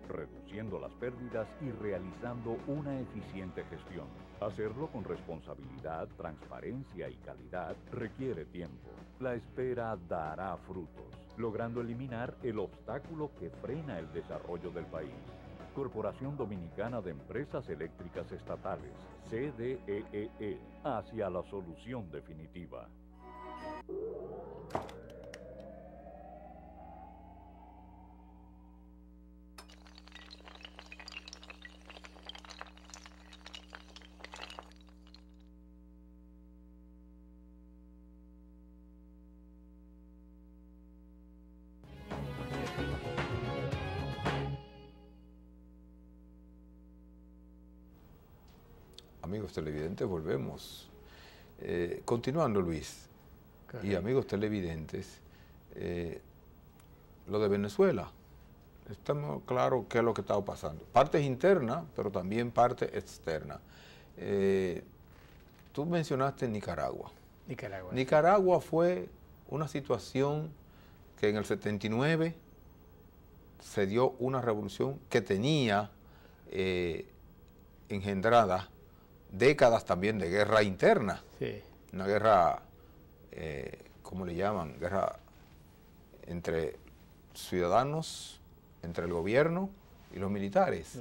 [SPEAKER 4] reduciendo las pérdidas y realizando una eficiente gestión. Hacerlo con responsabilidad, transparencia y calidad requiere tiempo. La espera dará frutos, logrando eliminar el obstáculo que frena el desarrollo del país. Corporación Dominicana de Empresas Eléctricas Estatales, CDEE, hacia la solución definitiva.
[SPEAKER 1] Amigos televidentes, volvemos. Continuando, Luis,
[SPEAKER 2] Correcto.
[SPEAKER 1] Y amigos televidentes, lo de Venezuela, estamos claros qué es lo que está pasando. Parte interna, pero también parte externa. Tú mencionaste Nicaragua. Nicaragua fue una situación que en el 79 se dio una revolución que tenía engendrada décadas también de guerra interna.
[SPEAKER 2] Sí.
[SPEAKER 1] Una guerra, ¿cómo le llaman? Guerra entre ciudadanos, entre el gobierno y los militares.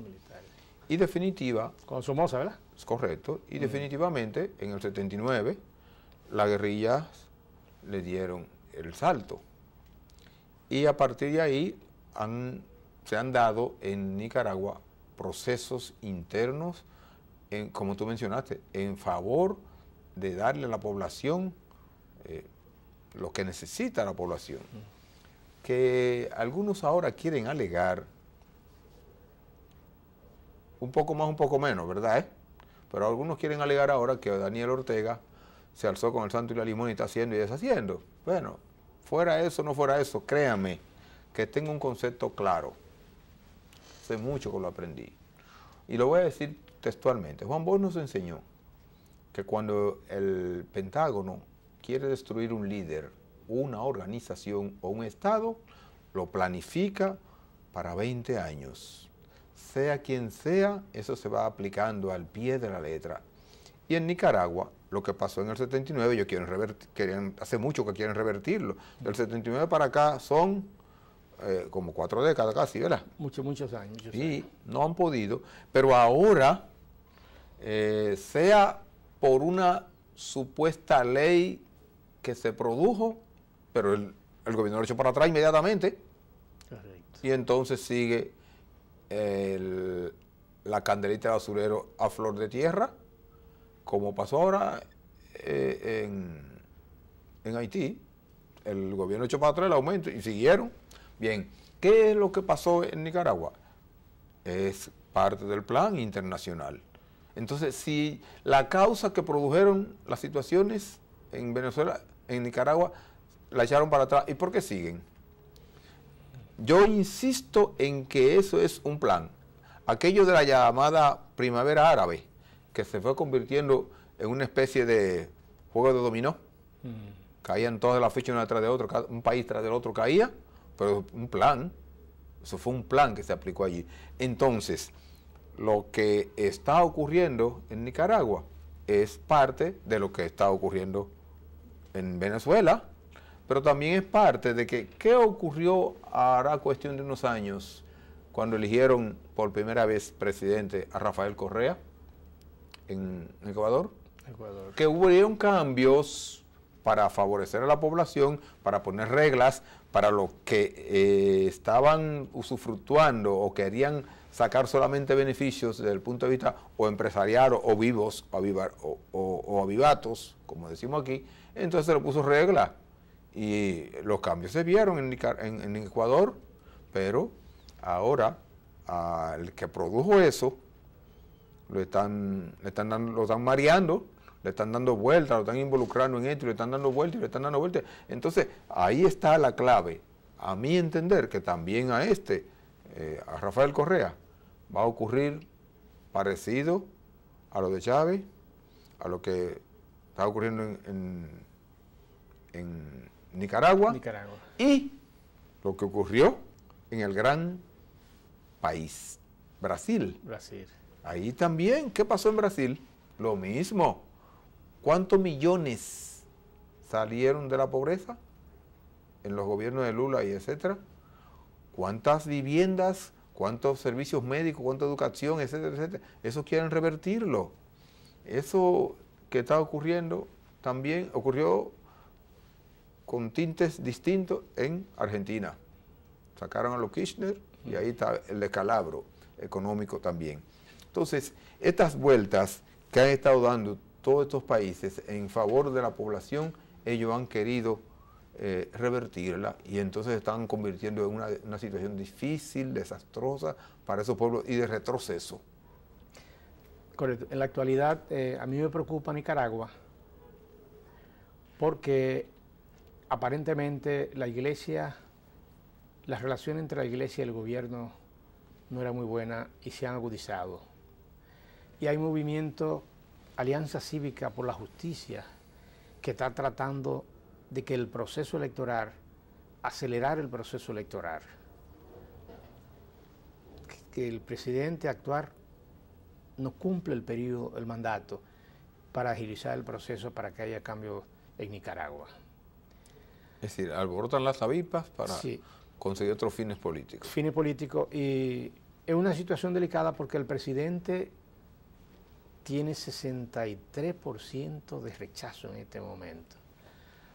[SPEAKER 1] Y definitiva...
[SPEAKER 2] Con Somoza, ¿verdad?
[SPEAKER 1] Es correcto. Y definitivamente, en el 79, las guerrillas le dieron el salto. Y a partir de ahí se han dado en Nicaragua procesos internos, como tú mencionaste, en favor de darle a la población lo que necesita la población. Que algunos ahora quieren alegar un poco más, un poco menos, ¿verdad? Pero algunos quieren alegar ahora que Daniel Ortega se alzó con el santo y la limón y está haciendo y deshaciendo. Bueno, fuera eso, no fuera eso, créanme que tengo un concepto claro. Hace mucho que lo aprendí. Y lo voy a decir textualmente. Juan Bosch nos enseñó que cuando el Pentágono quiere destruir un líder, una organización o un Estado, lo planifica para 20 años. Sea quien sea, eso se va aplicando al pie de la letra. Y en Nicaragua, lo que pasó en el 79, ellos hace mucho que quieren revertirlo. Del 79 para acá son como 4 décadas casi, ¿verdad?
[SPEAKER 2] Muchos años.
[SPEAKER 1] Y no han podido, pero ahora, sea por una supuesta ley que se produjo, pero el gobierno lo echó para atrás inmediatamente.
[SPEAKER 2] Correcto.
[SPEAKER 1] Y entonces sigue la candelita de basurero a flor de tierra, como pasó ahora en Haití. El gobierno echó para atrás el aumento y siguieron. Bien, ¿qué es lo que pasó en Nicaragua? Es parte del plan internacional. Entonces, si la causa que produjeron las situaciones en Venezuela, en Nicaragua, la echaron para atrás, ¿y por qué siguen? Yo insisto en que eso es un plan. Aquello de la llamada primavera árabe, que se fue convirtiendo en una especie de juego de dominó. Caían todas las fichas una tras de otra, un país tras del otro caía, pero un plan. Eso fue un plan que se aplicó allí. Entonces, lo que está ocurriendo en Nicaragua es parte de lo que está ocurriendo en Venezuela, pero también es parte de que, ¿qué ocurrió hará cuestión de unos años cuando eligieron por primera vez presidente a Rafael Correa en Ecuador? Que hubieron cambios para favorecer a la población, para poner reglas para los que estaban usufructuando o querían sacar solamente beneficios desde el punto de vista o empresarial o vivos o avivatos, como decimos aquí. Entonces se le puso regla y los cambios se vieron en Ecuador, pero ahora al que produjo eso lo están mareando, le están dando vueltas, lo están involucrando en esto, le están dando vueltas y le están dando vueltas. Entonces, ahí está la clave. A mi entender que también a a Rafael Correa, va a ocurrir parecido a lo de Chávez, a lo que está ocurriendo en Nicaragua, y lo que ocurrió en el gran país, Brasil. Ahí también, ¿qué pasó en Brasil? Lo mismo. ¿Cuántos millones salieron de la pobreza en los gobiernos de Lula y etcétera? ¿Cuántas viviendas, cuántos servicios médicos, cuánta educación, etcétera, etcétera? Eso quieren revertirlo. Eso que está ocurriendo también ocurrió con tintes distintos en Argentina. Sacaron a los Kirchner y ahí está el descalabro económico también. Entonces, estas vueltas que han estado dando todos estos países en favor de la población, ellos han querido revertirla y entonces están convirtiendo en una situación difícil, desastrosa para esos pueblos y de retroceso.
[SPEAKER 2] Correcto. En la actualidad, a mí me preocupa Nicaragua porque aparentemente la iglesia, las relaciones entre la iglesia y el gobierno no eran muy buenas y se han agudizado. Y hay movimiento, Alianza Cívica por la Justicia, que está tratando de que el proceso electoral, acelerar el proceso electoral, que el presidente actuar no cumple el periodo, el mandato, para agilizar el proceso para que haya cambio en Nicaragua.
[SPEAKER 1] Es decir, alborotan las avispas para conseguir otros fines políticos.
[SPEAKER 2] Fines políticos, y es una situación delicada porque el presidente tiene 63% de rechazo en este momento.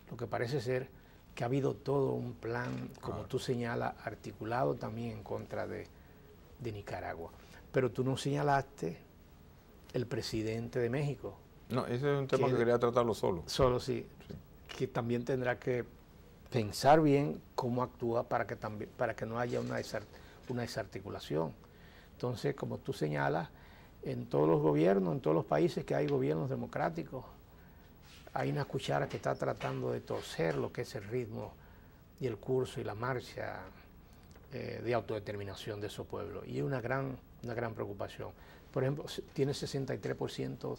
[SPEAKER 2] Lo que parece ser que ha habido todo un plan, como tú señalas, articulado también en contra de Nicaragua. Pero tú no señalaste el presidente de México.
[SPEAKER 1] No, ese es un tema que quería tratarlo solo.
[SPEAKER 2] Solo sí. Que también tendrá que pensar bien cómo actúa para que no haya una desarticulación. Entonces, como tú señalas, en todos los gobiernos, en todos los países que hay gobiernos democráticos, hay una cuchara que está tratando de torcer lo que es el ritmo y el curso y la marcha de autodeterminación de esos pueblos. Y es una gran preocupación. Por ejemplo, tiene 63%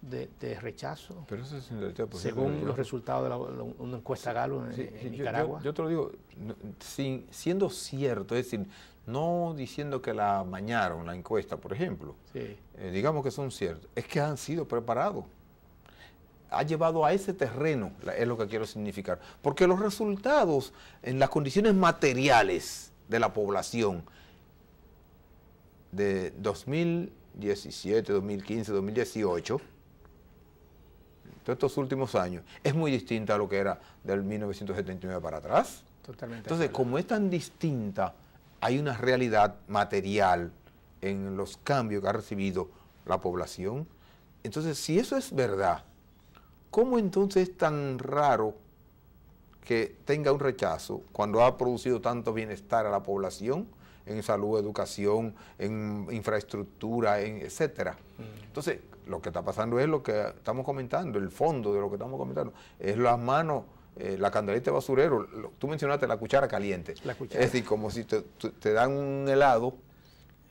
[SPEAKER 2] de rechazo,
[SPEAKER 1] pero ese 63%
[SPEAKER 2] según los resultados de una encuesta Galo en Nicaragua.
[SPEAKER 1] Yo te lo digo, siendo cierto, es decir, no diciendo que la amañaron la encuesta, por ejemplo, digamos que son ciertos, es que han sido preparados. Ha llevado a ese terreno, es lo que quiero significar, porque los resultados en las condiciones materiales de la población de 2017, 2015, 2018, de estos últimos años, es muy distinta a lo que era del 1979 para atrás.
[SPEAKER 2] Totalmente.
[SPEAKER 1] Entonces, como es tan distinta, hay una realidad material en los cambios que ha recibido la población. Entonces, si eso es verdad, ¿cómo entonces es tan raro que tenga un rechazo cuando ha producido tanto bienestar a la población en salud, educación, en infraestructura, etcétera? Entonces, lo que está pasando es lo que estamos comentando, el fondo de lo que estamos comentando, es las manos la candelita de basurero, tú mencionaste la cuchara caliente.
[SPEAKER 2] La cuchara.
[SPEAKER 1] Es decir, como si te dan un helado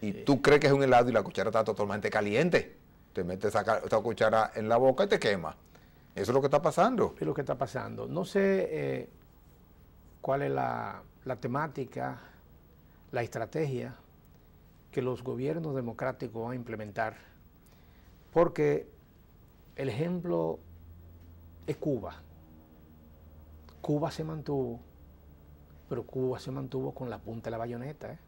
[SPEAKER 1] y tú crees que es un helado y la cuchara está totalmente caliente. Te metes esa cuchara en la boca y te quema. Eso es lo que está pasando.
[SPEAKER 2] Es lo que está pasando. No sé cuál es la temática, la estrategia que los gobiernos democráticos van a implementar, porque el ejemplo es Cuba. Cuba se mantuvo, pero Cuba se mantuvo con la punta de la bayoneta, ¿eh?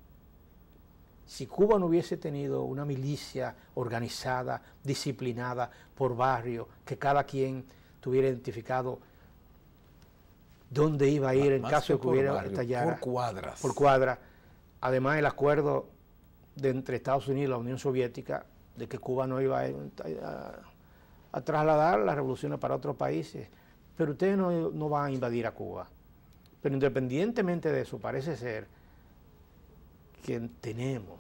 [SPEAKER 2] Si Cuba no hubiese tenido una milicia organizada, disciplinada por barrio, que cada quien tuviera identificado dónde iba a ir en caso de que hubiera estallara.
[SPEAKER 1] Por cuadras.
[SPEAKER 2] Por cuadra. Además, el acuerdo entre Estados Unidos y la Unión Soviética de que Cuba no iba a trasladar las revoluciones para otros países. Pero ustedes no van a invadir a Cuba. Pero independientemente de eso, parece ser que tenemos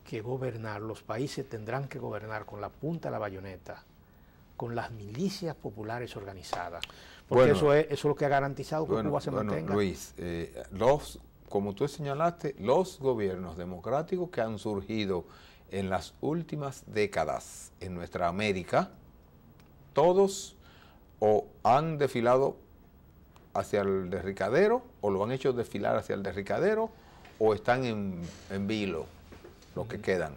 [SPEAKER 2] que gobernar, los países tendrán que gobernar con la punta de la bayoneta, con las milicias populares organizadas. Porque
[SPEAKER 1] Bueno,
[SPEAKER 2] eso es lo que ha garantizado que Cuba se mantenga.
[SPEAKER 1] Luis, como tú señalaste, los gobiernos democráticos que han surgido en las últimas décadas en nuestra América, todos o han desfilado hacia el derricadero, o lo han hecho desfilar hacia el derricadero, o están en vilo, los que quedan.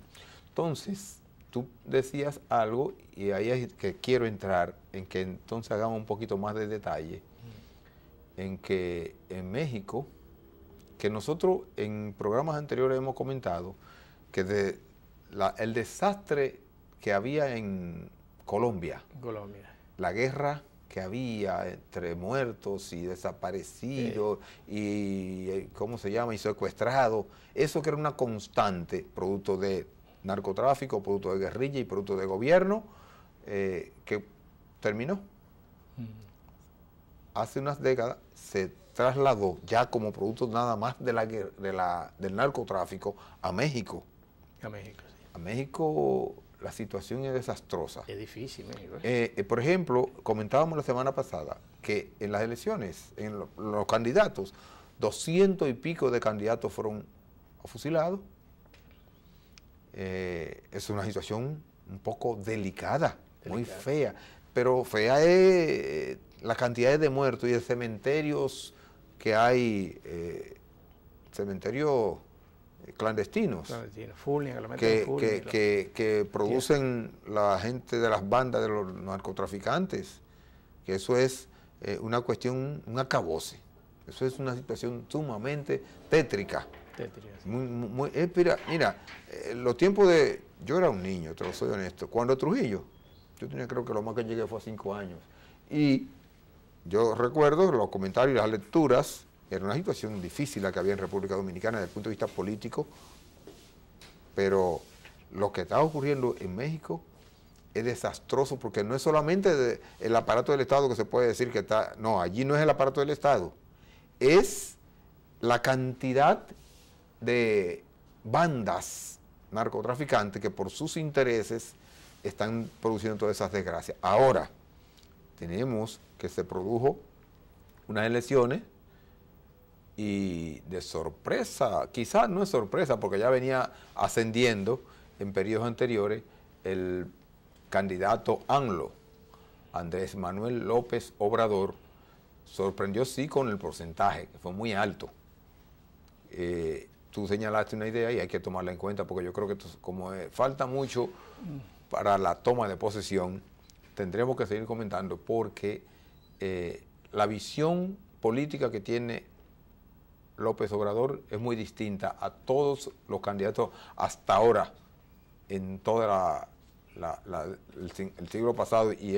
[SPEAKER 1] Entonces, tú decías algo, y ahí es que quiero entrar, en que entonces hagamos un poquito más de detalle, en que en México, que nosotros en programas anteriores hemos comentado, que el desastre que había en Colombia, la guerra que había entre muertos y desaparecidos y ¿cómo se llama? Y secuestrados, eso que era una constante, producto de narcotráfico, producto de guerrilla y producto de gobierno, que terminó. Hace unas décadas se trasladó ya como producto nada más del narcotráfico a México.
[SPEAKER 2] A México, sí.
[SPEAKER 1] A México la situación es desastrosa.
[SPEAKER 2] Es difícil, México.
[SPEAKER 1] Por ejemplo, comentábamos la semana pasada que en las elecciones, en los candidatos, 200 y pico de candidatos fueron fusilados. Es una situación un poco delicada, muy fea, pero fea es la cantidad de muertos y de cementerios que hay, cementerios clandestinos, que producen la gente de las bandas de los narcotraficantes, que eso es una cuestión, un acabose, eso es una situación sumamente tétrica. Mira, los tiempos de... Yo era un niño, te lo soy honesto. Cuando Trujillo, yo tenía, creo que lo más que llegué fue a 5 años. Y yo recuerdo los comentarios y las lecturas, era una situación difícil la que había en República Dominicana desde el punto de vista político, pero lo que está ocurriendo en México es desastroso, porque no es solamente el aparato del Estado que se puede decir que está... No, allí no es el aparato del Estado, es la cantidad de bandas narcotraficantes que por sus intereses están produciendo todas esas desgracias. Ahora, tenemos que se produjo unas elecciones y de sorpresa, quizás no es sorpresa porque ya venía ascendiendo en periodos anteriores el candidato AMLO, Andrés Manuel López Obrador, sorprendió sí con el porcentaje, que fue muy alto. Tú señalaste una idea y hay que tomarla en cuenta porque yo creo que como falta mucho para la toma de posesión, tendremos que seguir comentando porque la visión política que tiene López Obrador es muy distinta a todos los candidatos hasta ahora en toda el siglo pasado y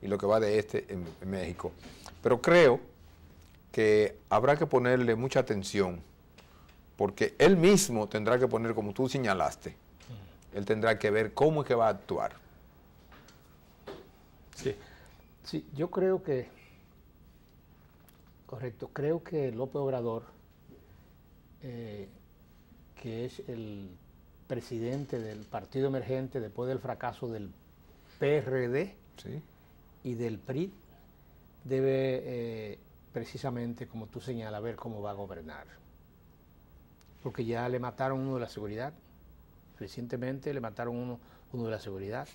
[SPEAKER 1] lo que va de en México. Pero creo que habrá que ponerle mucha atención porque él mismo tendrá que poner, como tú señalaste, él tendrá que ver cómo es que va a actuar.
[SPEAKER 2] Sí, yo creo que, correcto, creo que López Obrador, que es el presidente del partido emergente después del fracaso del PRD
[SPEAKER 1] ¿Sí?
[SPEAKER 2] y del PRI, debe precisamente, como tú señalas, ver cómo va a gobernar. Porque ya le mataron uno de la seguridad, recientemente le mataron uno de la seguridad.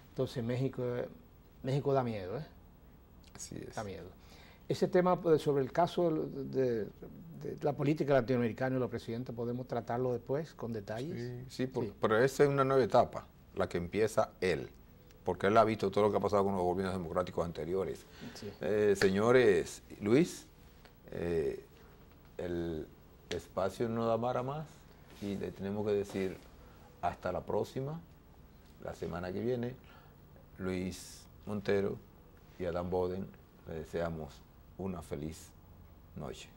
[SPEAKER 2] Entonces México da miedo, ¿eh?
[SPEAKER 1] Así es.
[SPEAKER 2] Da miedo. Ese tema sobre el caso de la política latinoamericana y los presidentes, podemos tratarlo después con detalles.
[SPEAKER 1] Sí, pero esa es una nueva etapa, la que empieza él, porque él ha visto todo lo que ha pasado con los gobiernos democráticos anteriores.
[SPEAKER 2] Sí.
[SPEAKER 1] Señores, Luis, el espacio no da para más y le tenemos que decir hasta la próxima, la semana que viene. Luis Montero y Adán Boden, le deseamos una feliz noche.